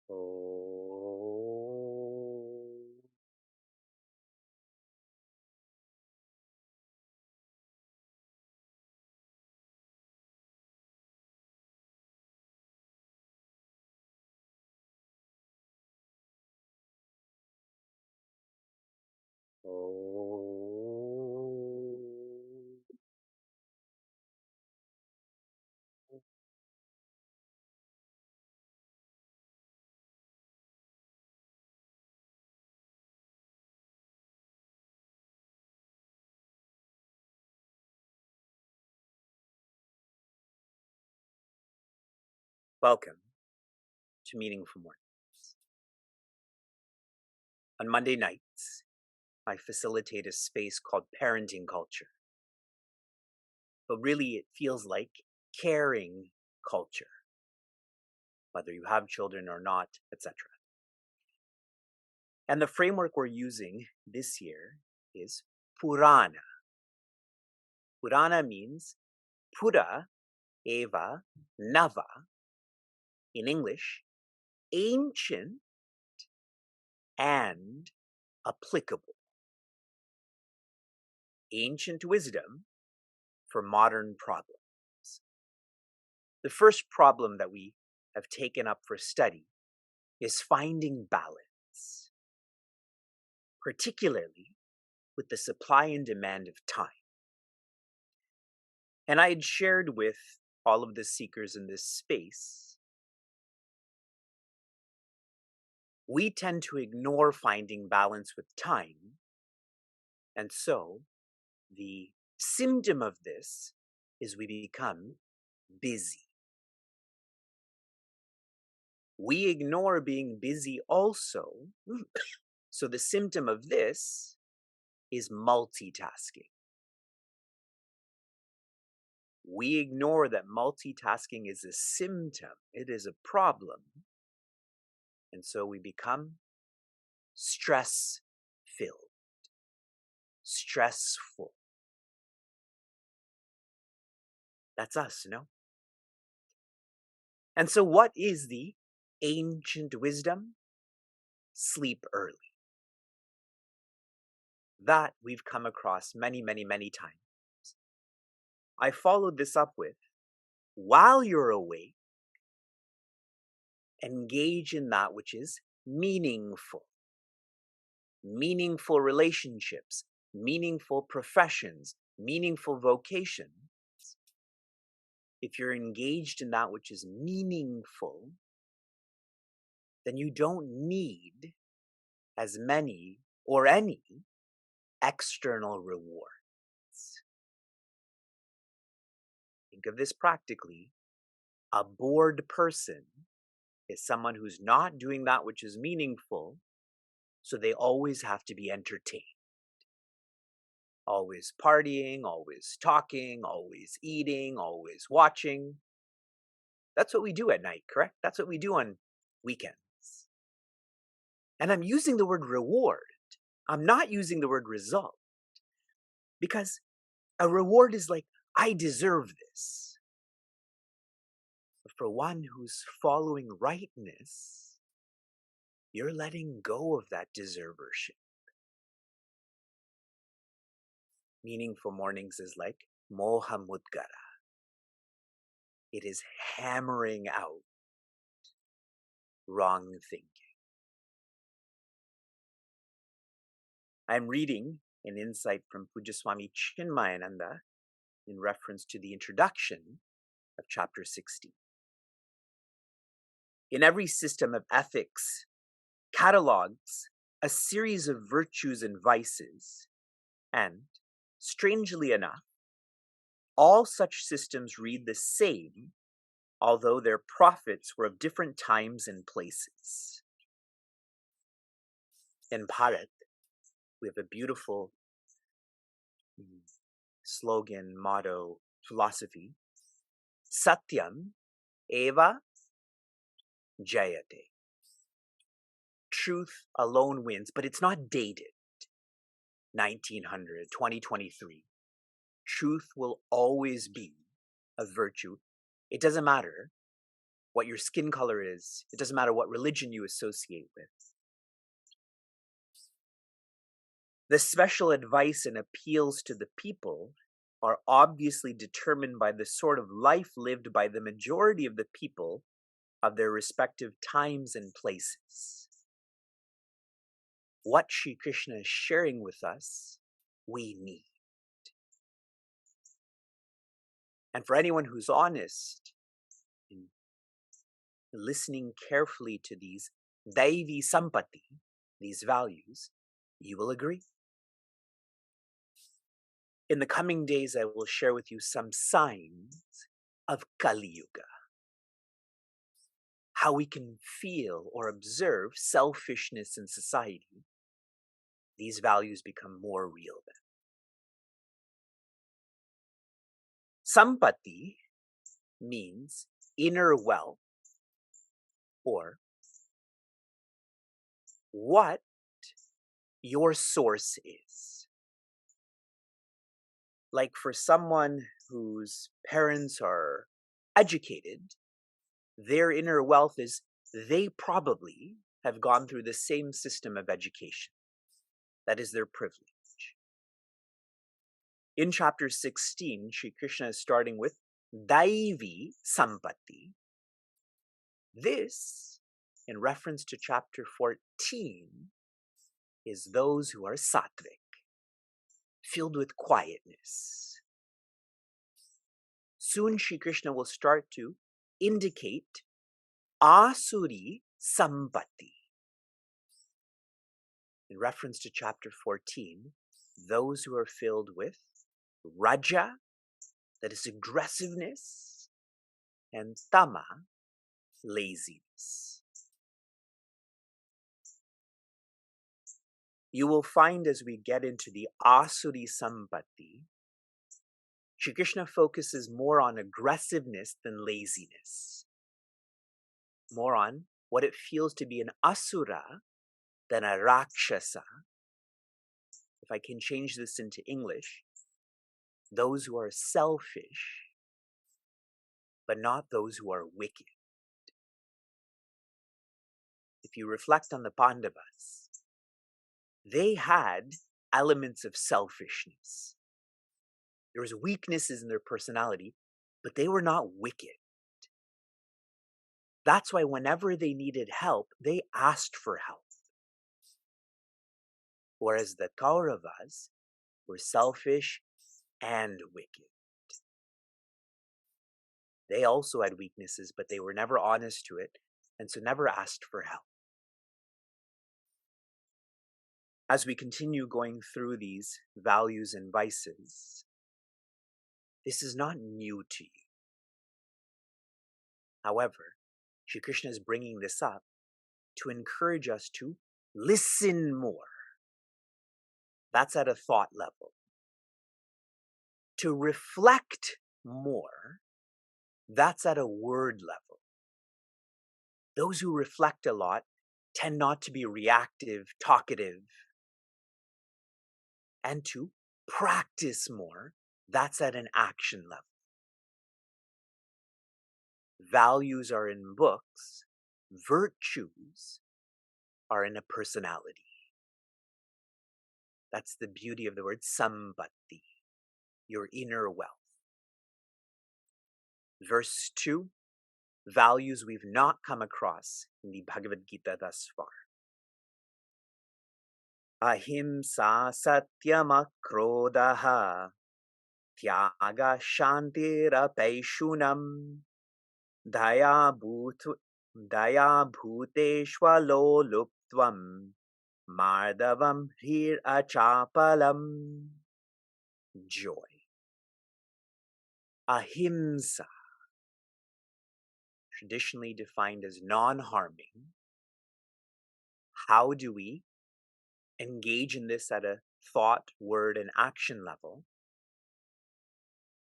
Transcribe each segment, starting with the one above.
Oh. Oh. Welcome to Meaningful Mornings. On Monday nights, I facilitate a space called Parenting Culture, but really it feels like caring culture, whether you have children or not, etc. And the framework we're using this year is Purana. Purana means Pura Eva Nava, in English, ancient and applicable. Ancient wisdom for modern problems. The first problem that we have taken up for study is finding balance, particularly with the supply and demand of time. And I had shared with all of the seekers in this space, we tend to ignore finding balance with time. And so the symptom of this is we become busy. We ignore being busy also. So the symptom of this is multitasking. We ignore that multitasking is a symptom, it is a problem. And so we become stress filled, stressful. That's us, no? And so, what is the ancient wisdom? Sleep early. That we've come across many, many, many times. I followed this up with, while you're awake, engage in that which is meaningful. Meaningful relationships, meaningful professions, meaningful vocations. If you're engaged in that which is meaningful, then you don't need as many or any external rewards. Think of this practically. A bored person is someone who's not doing that which is meaningful, so they always have to be entertained. Always partying, always talking, always eating, always watching. That's what we do at night, correct? That's what we do on weekends. And I'm using the word reward. I'm not using the word result. Because a reward is like, I deserve this. But for one who's following rightness, you're letting go of that deservership. Meaningful mornings is like moha mudgara. It is hammering out wrong thinking. I'm reading an insight from Pujaswami Chinmayananda in reference to the introduction of chapter 16. In every system of ethics, catalogs a series of virtues and vices, and, strangely enough, all such systems read the same, although their prophets were of different times and places. In Bharat, we have a beautiful slogan, motto, philosophy. Satyam eva jayate. Truth alone wins, but it's not dated. 1900, 2023. Truth will always be a virtue. It doesn't matter what your skin color is. It doesn't matter what religion you associate with. The special advice and appeals to the people are obviously determined by the sort of life lived by the majority of the people of their respective times and places. What Sri Krishna is sharing with us, we need. And for anyone who's honest in listening carefully to these Daivi Sampati, these values, you will agree. In the coming days, I will share with you some signs of Kali Yuga. How we can feel or observe selfishness in society. These values become more real then. Sampati means inner wealth, or what your source is. Like for someone whose parents are educated, their inner wealth is they probably have gone through the same system of education. That is their privilege. In chapter 16, Sri Krishna is starting with Daivi Sampati. This, in reference to chapter 14, is those who are sattvic, filled with quietness. Soon Sri Krishna will start to indicate Asuri Sampati. In reference to chapter 14, those who are filled with Raja, that is aggressiveness, and Tama, laziness. You will find as we get into the Asuri Sampati, Shri Krishna focuses more on aggressiveness than laziness. More on what it feels to be an Asura than a Rakshasa. If I can change this into English, those who are selfish, but not those who are wicked. If you reflect on the Pandavas, they had elements of selfishness. There was weaknesses in their personality, but they were not wicked. That's why whenever they needed help, they asked for help. Whereas the Kauravas were selfish and wicked. They also had weaknesses, but they were never honest to it, and so never asked for help. As we continue going through these values and vices, this is not new to you. However, Shri Krishna is bringing this up to encourage us to listen more. That's at a thought level. To reflect more, that's at a word level. Those who reflect a lot tend not to be reactive, talkative. And to practice more, that's at an action level. Values are in books, virtues are in a personality. That's the beauty of the word sampati, your inner wealth. Verse 2, values we've not come across in the Bhagavad Gita thus far. Ahimsa satyam akrodaha tyaga shantirapaishunam daya bhuteshvaloluptvam mardavam hir achapalam. Joy. Ahimsa, traditionally defined as non-harming. How do we engage in this at a thought, word, and action level?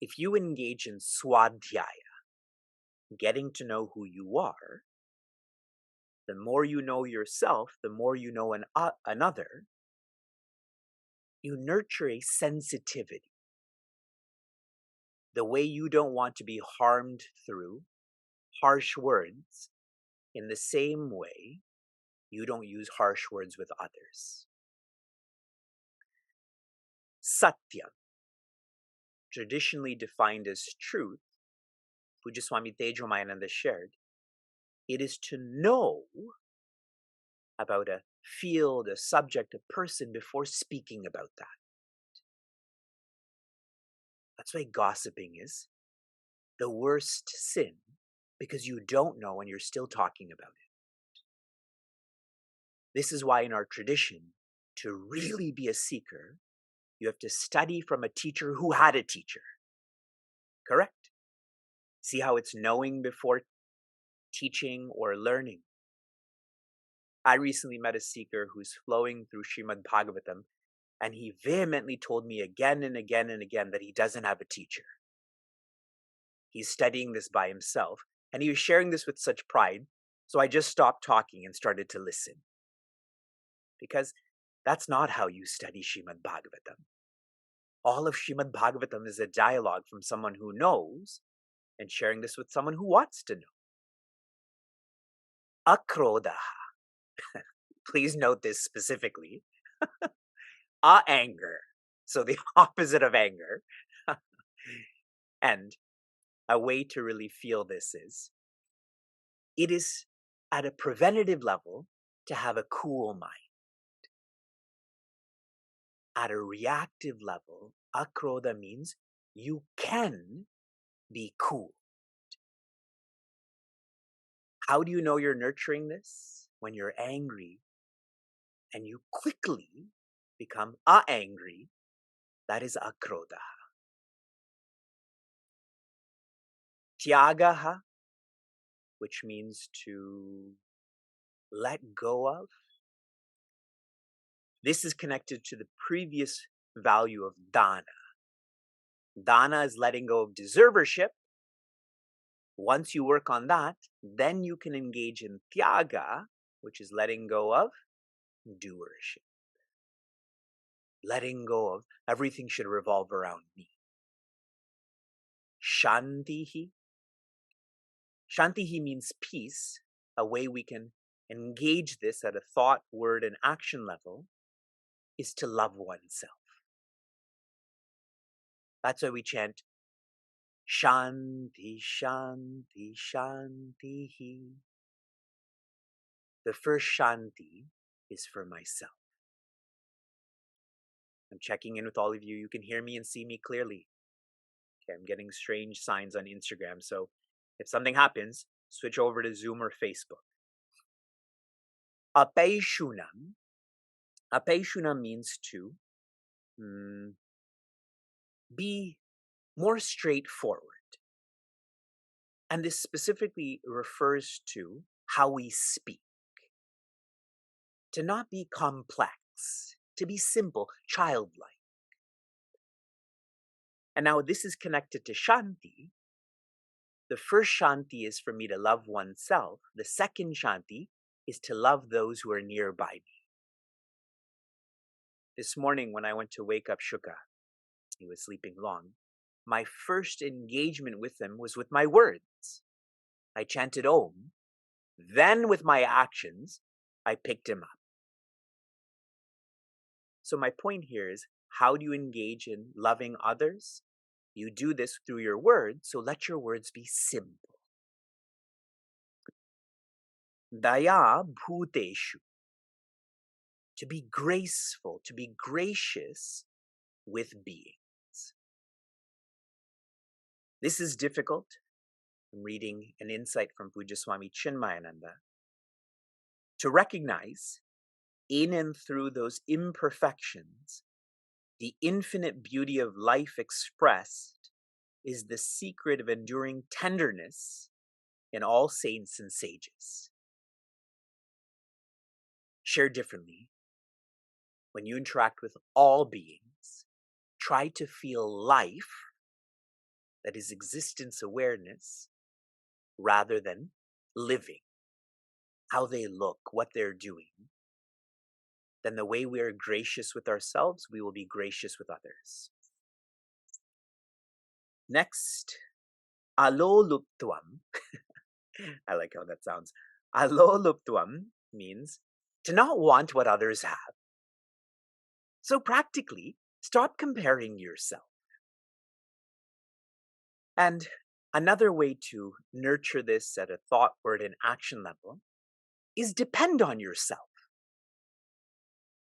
If you engage in swadhyaya, getting to know who you are, the more you know yourself, the more you know another, you nurture a sensitivity. The way you don't want to be harmed through harsh words, in the same way, you don't use harsh words with others. Satya, traditionally defined as truth, Pujaswami Tejomayananda shared, it is to know about a field, a subject, a person before speaking about that. That's why gossiping is the worst sin, because you don't know and you're still talking about it. This is why in our tradition, to really be a seeker, you have to study from a teacher who had a teacher. Correct? See how it's knowing before teaching or learning. I recently met a seeker who's flowing through Srimad Bhagavatam, and he vehemently told me again and again and again that he doesn't have a teacher. He's studying this by himself, and he was sharing this with such pride, so I just stopped talking and started to listen. Because that's not how you study Srimad Bhagavatam. All of Srimad Bhagavatam is a dialogue from someone who knows and sharing this with someone who wants to know. Akroda. Please note this specifically. Anger. So the opposite of anger. And a way to really feel this is, it is at a preventative level to have a cool mind. At a reactive level, akroda means you can be cool. How do you know you're nurturing this? When you're angry and you quickly become angry, that is akroda. Tyagaha, which means to let go of. This is connected to the previous value of dana. Dana is letting go of deservership. Once you work on that, then you can engage in tyaga, which is letting go of doership. Letting go of everything should revolve around me. Shantihi. Shantihi means peace. A way we can engage this at a thought, word, and action level is to love oneself. That's why we chant Shanti, Shanti, Shantihi. The first Shanti is for myself. I'm checking in with all of you. You can hear me and see me clearly. Okay, I'm getting strange signs on Instagram, so if something happens, switch over to Zoom or Facebook. Apeishunam. Apeishunam means to be more straightforward. And this specifically refers to how we speak. To not be complex, to be simple, childlike. And now this is connected to Shanti. The first Shanti is for me to love oneself. The second Shanti is to love those who are nearby me. This morning when I went to wake up Shuka, he was sleeping long, my first engagement with him was with my words. I chanted Om. Then with my actions, I picked him up. So my point here is, how do you engage in loving others? You do this through your words, so let your words be simple. Daya bhuteshu. To be graceful, to be gracious with beings. This is difficult. I'm reading an insight from Pujaswami Chinmayananda. To recognize in and through those imperfections, the infinite beauty of life expressed is the secret of enduring tenderness in all saints and sages. Shared differently, when you interact with all beings, try to feel life, that is existence awareness, rather than living, how they look, what they're doing. Then the way we are gracious with ourselves, we will be gracious with others. Next, aloluptvam. I like how that sounds. Aloluptuam means to not want what others have. So practically, stop comparing yourself. And another way to nurture this at a thought, word, and action level is depend on yourself.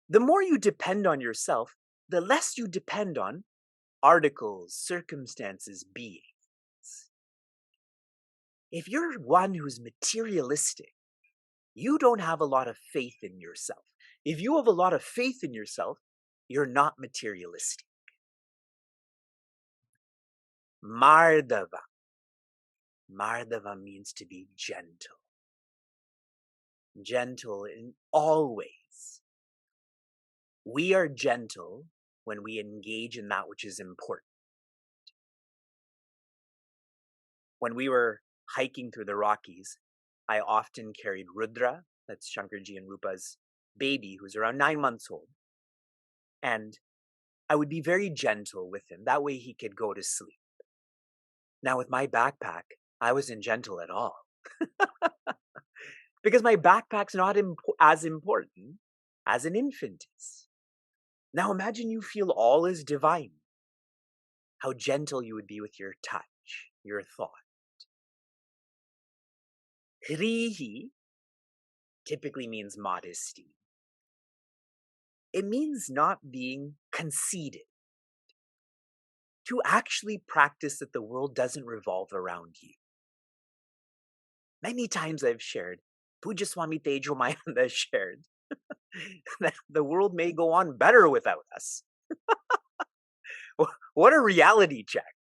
The more you depend on yourself, the less you depend on articles, circumstances, beings. If you're one who's materialistic, you don't have a lot of faith in yourself. If you have a lot of faith in yourself, you're not materialistic. Mardava. Mardava means to be gentle. Gentle in all ways. We are gentle when we engage in that which is important. When we were hiking through the Rockies, I often carried Rudra, that's Shankarji and Rupa's baby, who's around 9 months old. And I would be very gentle with him. That way he could go to sleep. Now with my backpack, I wasn't gentle at all. Because my backpack's not as important as an infant is. Now imagine you feel all is divine. How gentle you would be with your touch, your thought. Hrihi typically means modesty. It means not being conceited. To actually practice that the world doesn't revolve around you. Many times I've shared, Puja Swami Tejo Mayanda shared, that the world may go on better without us. What a reality check.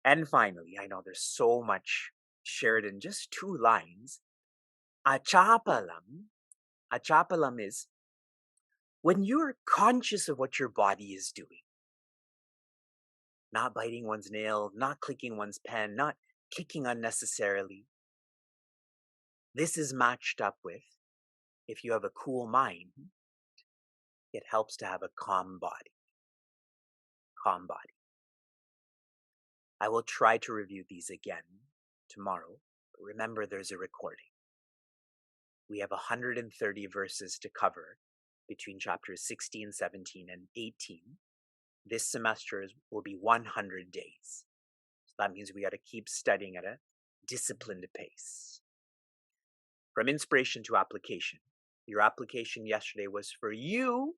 And finally, I know there's so much shared in just 2 lines. Achapalam. Achapalam is when you're conscious of what your body is doing. Not biting one's nail, not clicking one's pen, not kicking unnecessarily. This is matched up with, if you have a cool mind, it helps to have a calm body. Calm body. I will try to review these again tomorrow, but remember there's a recording. We have 130 verses to cover between chapters 16, 17, and 18. This semester will be 100 days. So that means we got to keep studying at a disciplined pace. From inspiration to application. Your application yesterday was for you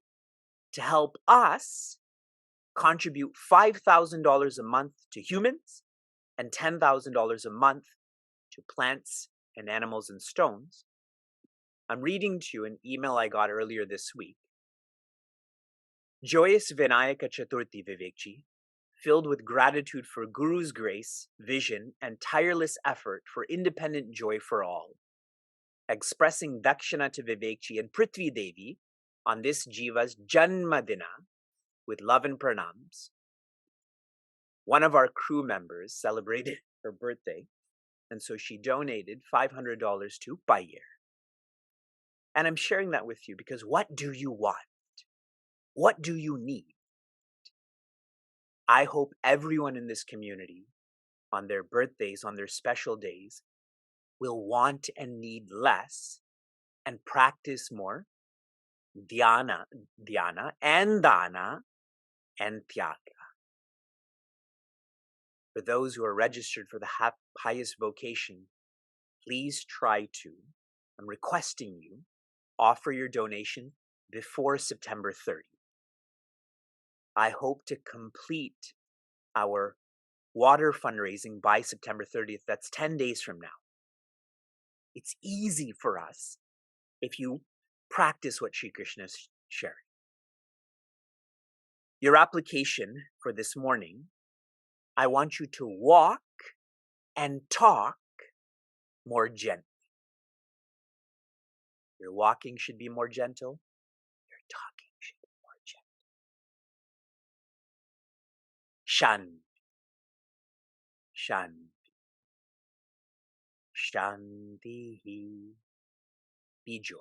to help us contribute $5,000 a month to humans and $10,000 a month to plants and animals and stones. I'm reading to you an email I got earlier this week. Joyous Vinayaka Chaturthi, Vivekji, filled with gratitude for Guru's grace, vision, and tireless effort for independent joy for all. Expressing Dakshina to Vivekji and Prithvi Devi on this Jiva's Janmadina with love and pranams. One of our crew members celebrated her birthday, and so she donated $500 to Payer. And I'm sharing that with you because what do you want? What do you need? I hope everyone in this community, on their birthdays, on their special days, will want and need less and practice more dhyana and dana and tyaga. For those who are registered for the highest vocation, please try to, I'm requesting you, offer your donation before September 30. I hope to complete our water fundraising by September 30th. That's 10 days from now. It's easy for us if you practice what Sri Krishna is sharing. Your application for this morning, I want you to walk and talk more gently. Your walking should be more gentle. Your talking should be more gentle. Shanti. Be joy.